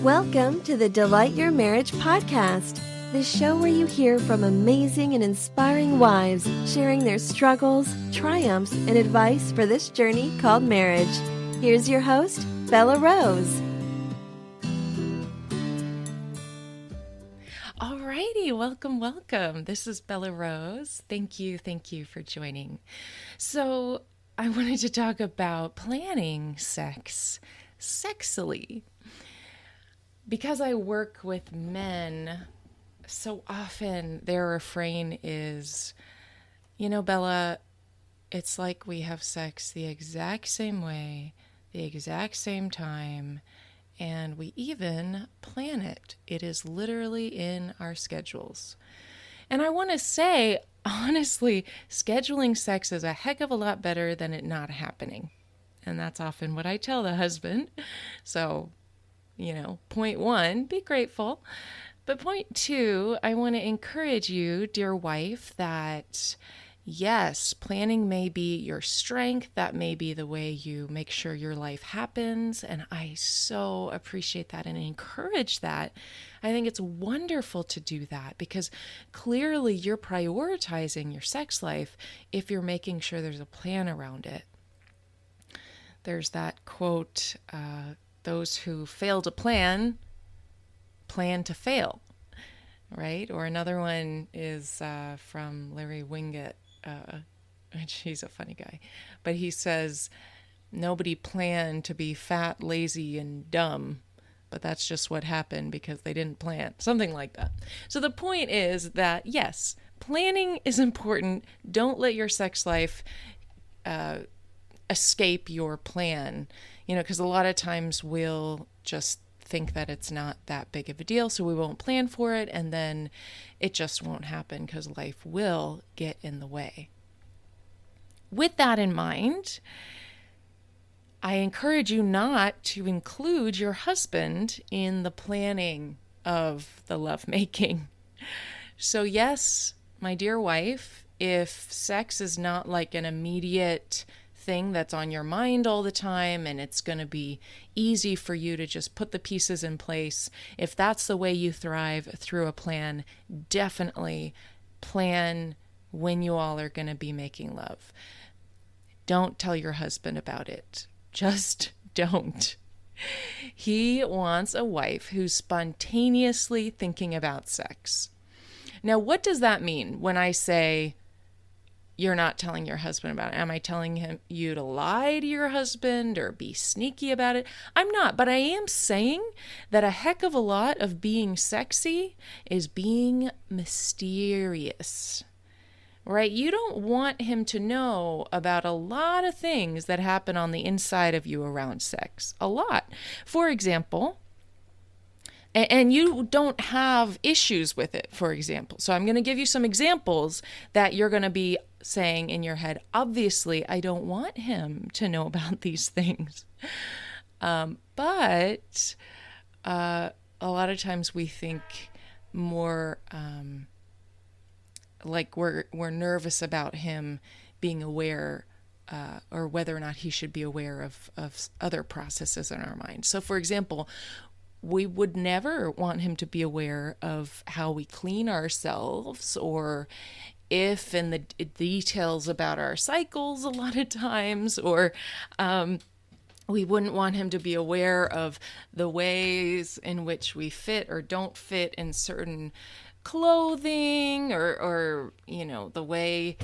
Welcome to the Delight Your Marriage podcast, the show where you hear from amazing and inspiring wives sharing their struggles, triumphs, and advice for this journey called marriage. Here's your host, Bella Rose. Alrighty, welcome. This is Bella Rose. Thank you for joining. So I wanted to talk about planning sex sexily. Because I work with men, so often their refrain is, Bella, it's like we have sex the exact same way, the exact same time, and we even plan it. It is literally in our schedules. And I want to say, honestly, scheduling sex is a heck of a lot better than it not happening. And that's often what I tell the husband. So, point one, be grateful. But point two, I want to encourage you, dear wife, that yes, planning may be your strength. That may be the way you make sure your life happens. And I so appreciate that and encourage that. I think it's wonderful to do that because clearly you're prioritizing your sex life if you're making sure there's a plan around it. There's that quote, those who fail to plan to fail, right? Or another one is from Larry Winget. He's a funny guy. But he says, nobody planned to be fat, lazy, and dumb. But that's just what happened because they didn't plan. Something like that. So the point is that, yes, planning is important. Don't let your sex life escape your plan. Because a lot of times we'll just think that it's not that big of a deal, so we won't plan for it, and then it just won't happen because life will get in the way. With that in mind, I encourage you not to include your husband in the planning of the lovemaking. So yes, my dear wife, if sex is not like an immediate thing that's on your mind all the time and it's going to be easy for you to just put the pieces in place, if that's the way you thrive through a plan, definitely plan when you all are going to be making love. Don't tell your husband about it. Just don't. He wants a wife who's spontaneously thinking about sex. Now, what does that mean when I say you're not telling your husband about it? Am I telling you to lie to your husband or be sneaky about it? I'm not, but I am saying that a heck of a lot of being sexy is being mysterious, right? You don't want him to know about a lot of things that happen on the inside of you around sex. A lot. For example, and you don't have issues with it, for example. So I'm going to give you some examples that you're going to be saying in your head, obviously, I don't want him to know about these things. But a lot of times we think more like we're nervous about him being aware or whether or not he should be aware of other processes in our mind. So, for example, we would never want him to be aware of how we clean ourselves or if and the details about our cycles a lot of times, or we wouldn't want him to be aware of the ways in which we fit or don't fit in certain clothing or the way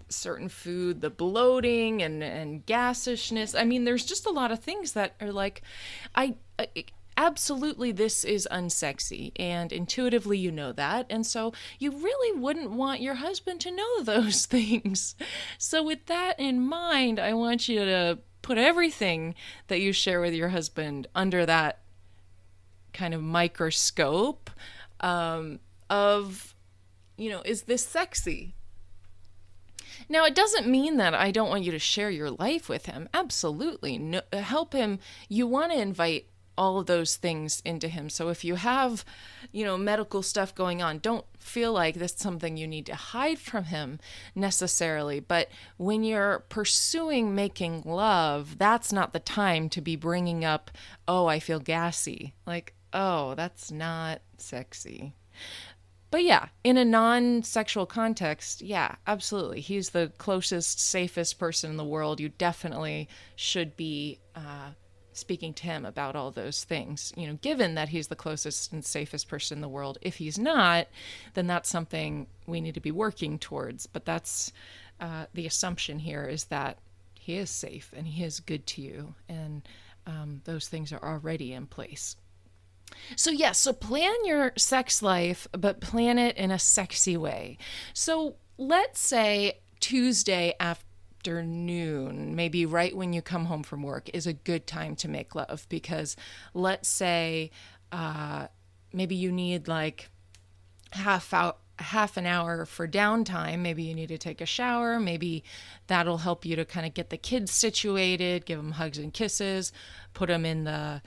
certain food, the bloating and gassishness. I mean, there's just a lot of things that are like, absolutely, this is unsexy, and intuitively you know that, and so you really wouldn't want your husband to know those things. So with that in mind, I want you to put everything that you share with your husband under that kind of microscope of, is this sexy? Now, it doesn't mean that I don't want you to share your life with him. Absolutely. No, help him. You want to invite all of those things into him. So if you have, medical stuff going on, don't feel like that's something you need to hide from him necessarily. But when you're pursuing making love, that's not the time to be bringing up, oh, I feel gassy. Like, oh, that's not sexy. But yeah, in a non-sexual context, yeah, absolutely. He's the closest, safest person in the world. You definitely should be speaking to him about all those things, given that he's the closest and safest person in the world. If he's not, then that's something we need to be working towards. But that's the assumption here, is that he is safe and he is good to you. And those things are already in place. So yes, so plan your sex life, but plan it in a sexy way. So let's say Tuesday afternoon, maybe right when you come home from work, is a good time to make love, because let's say maybe you need like half an hour for downtime. Maybe you need to take a shower. Maybe that'll help you to kind of get the kids situated, give them hugs and kisses, put them in the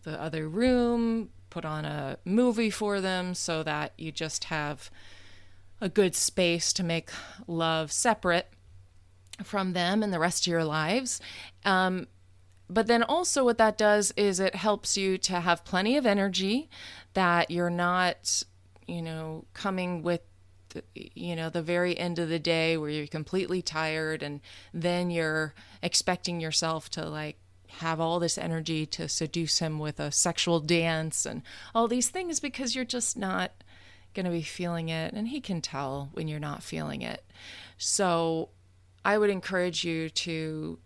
other room, put on a movie for them so that you just have a good space to make love separate from them and the rest of your lives. But then also what that does is it helps you to have plenty of energy, that you're not, coming with the very end of the day where you're completely tired, and then you're expecting yourself to like have all this energy to seduce him with a sexual dance and all these things, because you're just not going to be feeling it, and he can tell when you're not feeling it. So I would encourage you to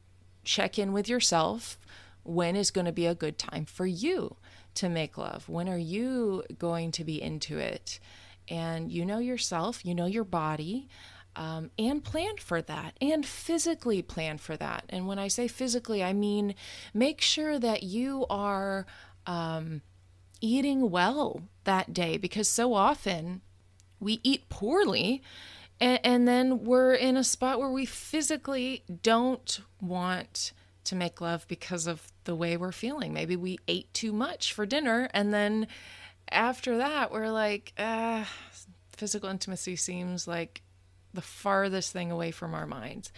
check in with yourself. When is going to be a good time for you to make love? When are you going to be into it? And you know yourself, you know your body. And plan for that, and physically plan for that. And when I say physically, I mean make sure that you are eating well that day, because so often we eat poorly, and then we're in a spot where we physically don't want to make love because of the way we're feeling. Maybe we ate too much for dinner, and then after that we're like, physical intimacy seems like the farthest thing away from our minds.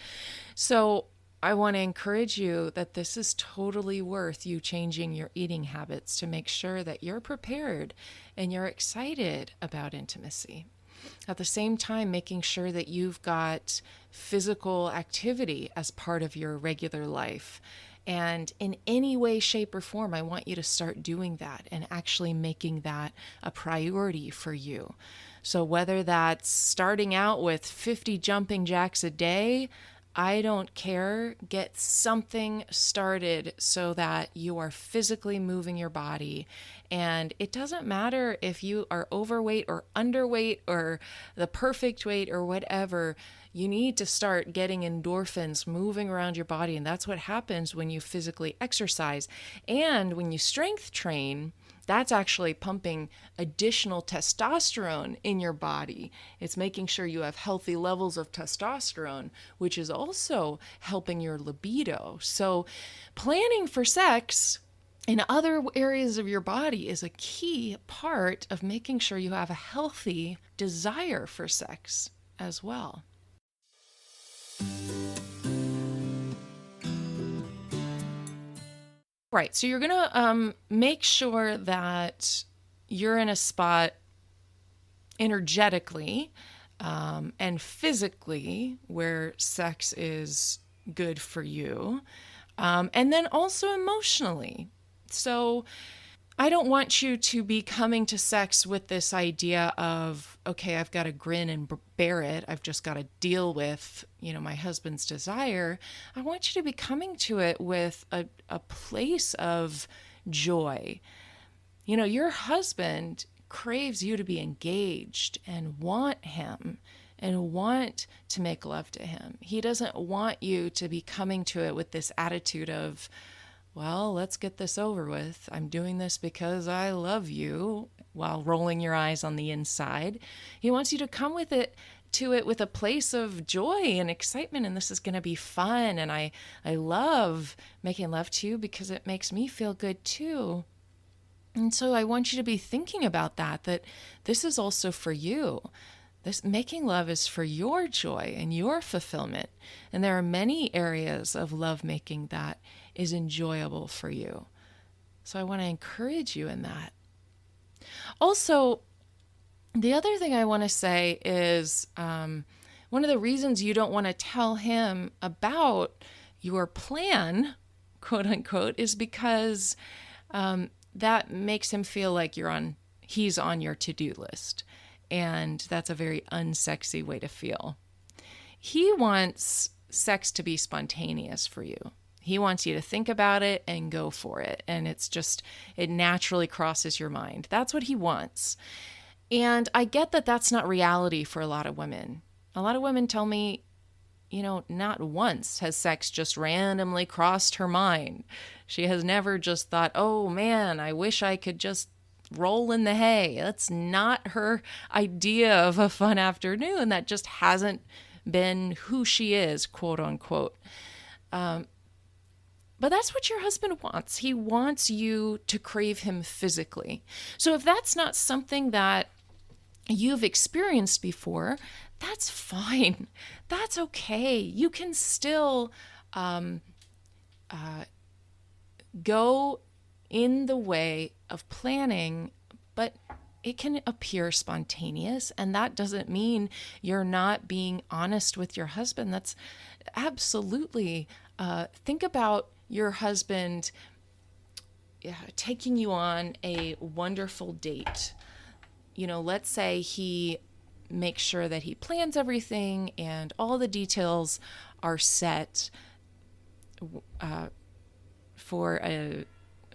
So I want to encourage you that this is totally worth you changing your eating habits to make sure that you're prepared and you're excited about intimacy. At the same time, making sure that you've got physical activity as part of your regular life. And in any way, shape, or form, I want you to start doing that and actually making that a priority for you. So whether that's starting out with 50 jumping jacks a day, I don't care. Get something started so that you are physically moving your body. And it doesn't matter if you are overweight or underweight or the perfect weight or whatever. You need to start getting endorphins moving around your body. And that's what happens when you physically exercise. And when you strength train, that's actually pumping additional testosterone in your body. It's making sure you have healthy levels of testosterone, which is also helping your libido. So planning for sex in other areas of your body is a key part of making sure you have a healthy desire for sex as well. Right. So you're going to make sure that you're in a spot energetically and physically where sex is good for you. And then also emotionally. So I don't want you to be coming to sex with this idea of, okay, I've got to grin and bear it. I've just got to deal with, my husband's desire. I want you to be coming to it with a place of joy. Your husband craves you to be engaged and want him and want to make love to him. He doesn't want you to be coming to it with this attitude of, well, let's get this over with. I'm doing this because I love you, while rolling your eyes on the inside. He wants you to come with it to it with a place of joy and excitement, and this is going to be fun, and I love making love to you because it makes me feel good too. And so I want you to be thinking about that this is also for you. This making love is for your joy and your fulfillment. And there are many areas of lovemaking that is enjoyable for you. So I want to encourage you in that. Also, the other thing I want to say is one of the reasons you don't want to tell him about your plan, quote unquote, is because that makes him feel like he's on your to-do list. And that's a very unsexy way to feel. He wants sex to be spontaneous for you. He wants you to think about it and go for it. And it naturally crosses your mind. That's what he wants. And I get that that's not reality for a lot of women. A lot of women tell me, not once has sex just randomly crossed her mind. She has never just thought, oh man, I wish I could just roll in the hay. That's not her idea of a fun afternoon. That just hasn't been who she is, quote unquote. But that's what your husband wants. He wants you to crave him physically. So if that's not something that you've experienced before, that's fine. That's okay. You can still go in the way of planning, but it can appear spontaneous, and that doesn't mean you're not being honest with your husband. That's absolutely, think about your husband taking you on a wonderful date. Let's say he makes sure that he plans everything and all the details are set for a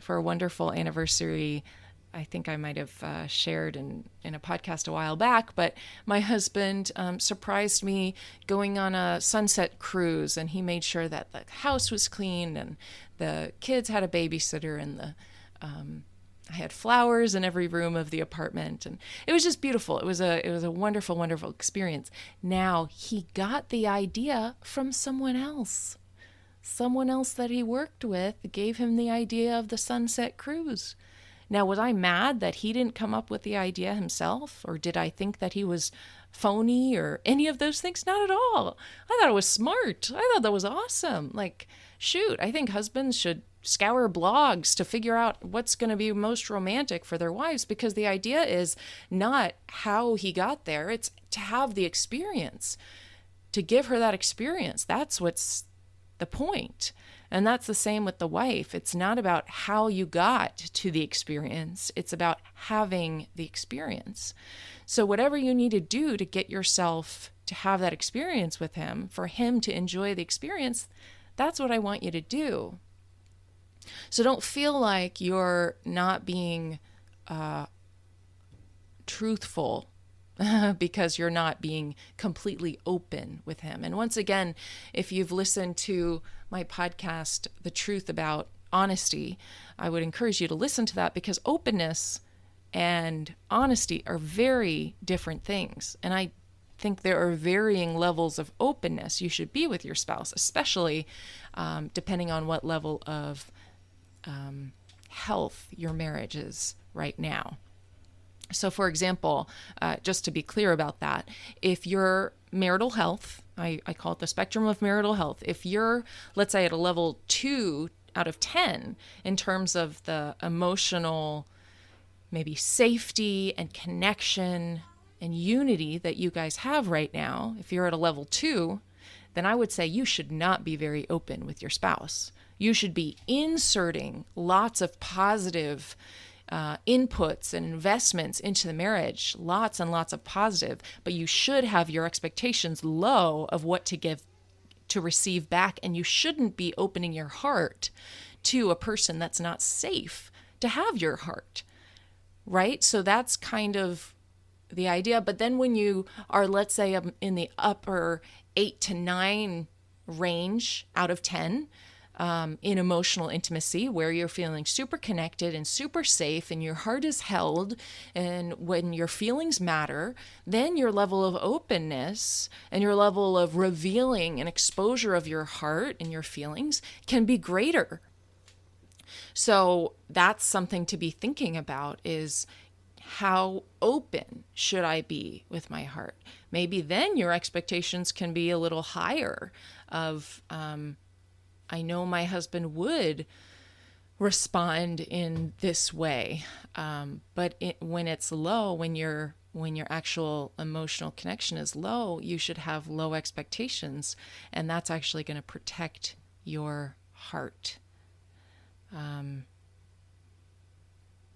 wonderful anniversary. I think I might have shared in a podcast a while back, but my husband surprised me going on a sunset cruise, and he made sure that the house was clean and the kids had a babysitter, and I had flowers in every room of the apartment, and it was just beautiful. It was a wonderful, wonderful experience. Now, he got the idea from someone else. Someone else that he worked with gave him the idea of the sunset cruise. Now, was I mad that he didn't come up with the idea himself? Or did I think that he was phony or any of those things? Not at all. I thought it was smart. I thought that was awesome. Shoot, I think husbands should scour blogs to figure out what's going to be most romantic for their wives, because the idea is not how he got there. It's to have the experience, to give her that experience. That's what's the point. And that's the same with the wife. It's not about how you got to the experience. It's about having the experience. So whatever you need to do to get yourself to have that experience with him, for him to enjoy the experience, that's what I want you to do. So don't feel like you're not being truthful because you're not being completely open with him. And once again, if you've listened to my podcast, The Truth About Honesty, I would encourage you to listen to that, because openness and honesty are very different things. And I think there are varying levels of openness you should be with your spouse, especially depending on what level of health your marriage is right now. So for example, just to be clear about that, if your marital health, I call it the spectrum of marital health, if you're, let's say, at a level 2 out of 10 in terms of the emotional, maybe safety and connection and unity that you guys have right now, if you're at a level 2, then I would say you should not be very open with your spouse. You should be inserting lots of positive inputs and investments into the marriage, lots and lots of positive, but you should have your expectations low of what to give, to receive back, and you shouldn't be opening your heart to a person that's not safe to have your heart, right? So that's kind of the idea. But then when you are, let's say, in the upper 8 to 9 range out of 10, in emotional intimacy where you're feeling super connected and super safe and your heart is held, and when your feelings matter, then your level of openness and your level of revealing and exposure of your heart and your feelings can be greater. So that's something to be thinking about, is how open should I be with my heart? Maybe then your expectations can be a little higher of, I know my husband would respond in this way, but when it's low, when your actual emotional connection is low, you should have low expectations, and that's actually going to protect your heart.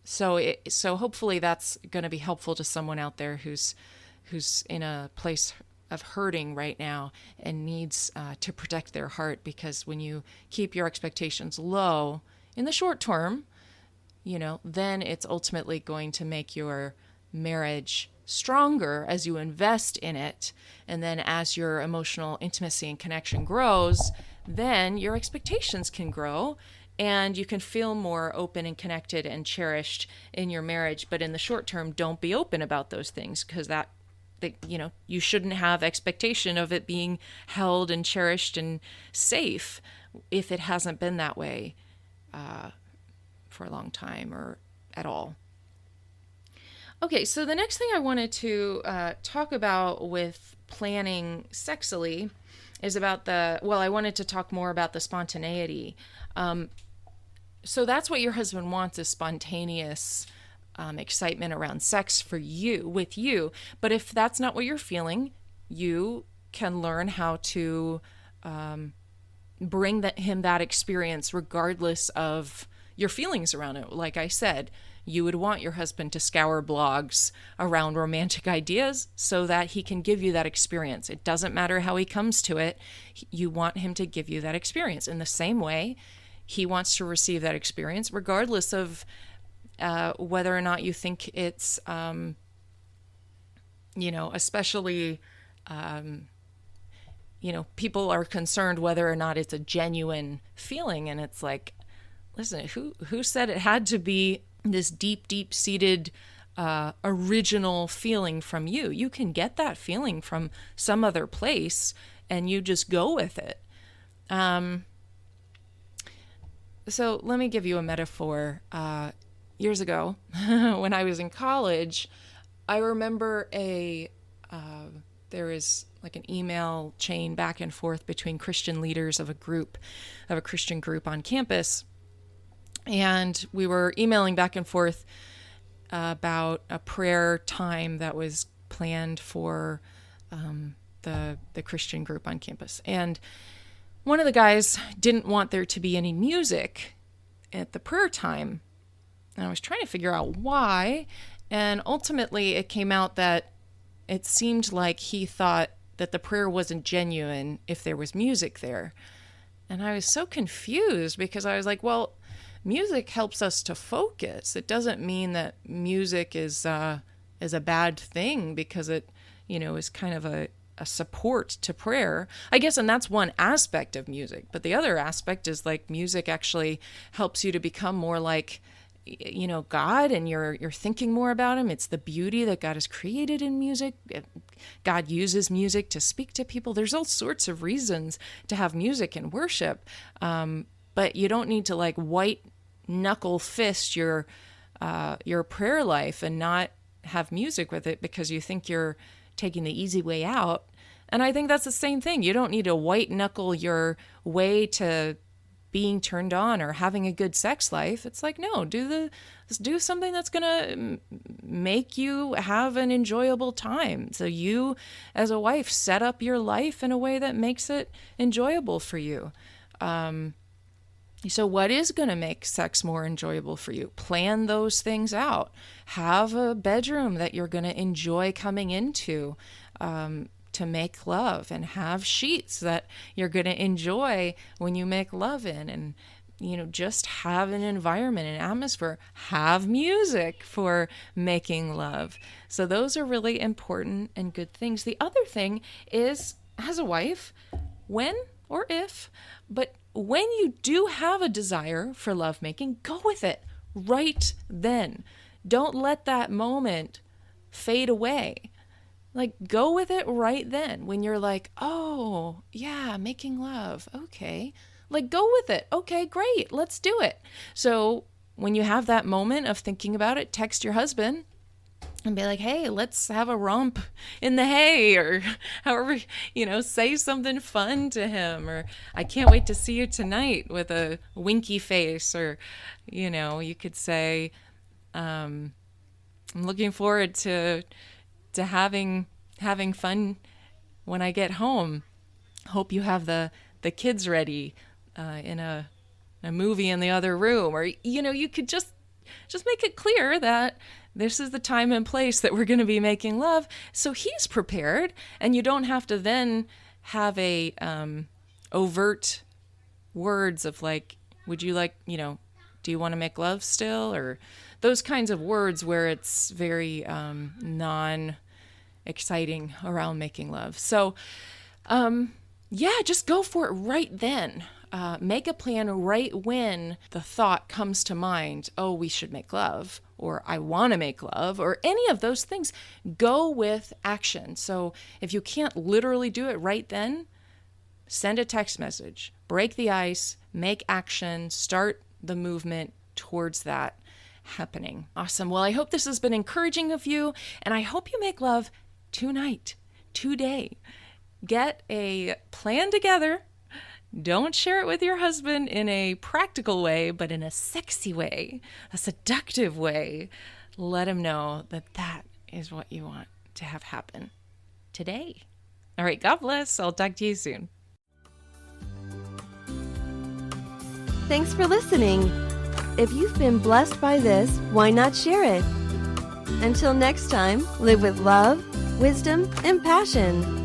So hopefully that's going to be helpful to someone out there who's in a place of hurting right now and needs to protect their heart, because when you keep your expectations low in the short term, then it's ultimately going to make your marriage stronger as you invest in it. And then as your emotional intimacy and connection grows, then your expectations can grow and you can feel more open and connected and cherished in your marriage. But in the short term, don't be open about those things, because you shouldn't have expectation of it being held and cherished and safe if it hasn't been that way for a long time or at all. Okay, so the next thing I wanted to talk about with planning sexily is about I wanted to talk more about the spontaneity. So that's what your husband wants, is spontaneous excitement around sex with you. But if that's not what you're feeling, you can learn how to bring him that experience regardless of your feelings around it. Like I said, you would want your husband to scour blogs around romantic ideas so that he can give you that experience. It doesn't matter how he comes to it. You want him to give you that experience. In the same way, he wants to receive that experience regardless of whether or not you think it's, especially, people are concerned whether or not it's a genuine feeling. And it's like, listen, who said it had to be this deep, deep-seated original feeling from you? You can get that feeling from some other place and you just go with it. So let me give you a metaphor. Years ago, when I was in college, I remember there is like an email chain back and forth between Christian leaders of a Christian group on campus. And we were emailing back and forth about a prayer time that was planned for the Christian group on campus. And one of the guys didn't want there to be any music at the prayer time. And I was trying to figure out why. And ultimately, it came out that it seemed like he thought that the prayer wasn't genuine if there was music there. And I was so confused, because I was like, well, music helps us to focus. It doesn't mean that music is a bad thing because it, is kind of a support to prayer, I guess. And that's one aspect of music. But the other aspect is like music actually helps you to become more like, God, and you're thinking more about him. It's the beauty that God has created in music. God uses music to speak to people. There's all sorts of reasons to have music in worship. But you don't need to like white knuckle fist your prayer life and not have music with it because you think you're taking the easy way out. And I think that's the same thing. You don't need to white knuckle your way to being turned on or having a good sex life. It's like, no, do something that's going to make you have an enjoyable time. So you, as a wife, set up your life in a way that makes it enjoyable for you. So what is going to make sex more enjoyable for you? Plan those things out. Have a bedroom that you're going to enjoy coming into to make love, and have sheets that you're going to enjoy when you make love in, and just have an environment, an atmosphere. Have music for making love. So those are really important and good things. The other thing is, as a wife, when or if, but when you do have a desire for lovemaking, go with it right then. Don't let that moment fade away. Like, go with it right then when you're like, oh, yeah, making love. Okay. Like, go with it. Okay, great. Let's do it. So when you have that moment of thinking about it, text your husband and be like, hey, let's have a romp in the hay, or however, say something fun to him, or I can't wait to see you tonight with a winky face, or, you could say, I'm looking forward to having fun when I get home. Hope you have the kids ready in a movie in the other room, or you could just make it clear that this is the time and place that we're going to be making love, so he's prepared, and you don't have to then have a overt words of like, would you like, do you want to make love still, or those kinds of words where it's very non-exciting around making love. So, just go for it right then. Make a plan right when the thought comes to mind, oh, we should make love, or I want to make love, or any of those things. Go with action. So if you can't literally do it right then, send a text message, break the ice, make action, start the movement towards that happening. Awesome. Well, I hope this has been encouraging of you, and I hope you make love tonight, today. Get a plan together. Don't share it with your husband in a practical way, but in a sexy way, a seductive way. Let him know that that is what you want to have happen today. All right, God bless. I'll talk to you soon. Thanks for listening. If you've been blessed by this, why not share it? Until next time, live with love, wisdom, and passion.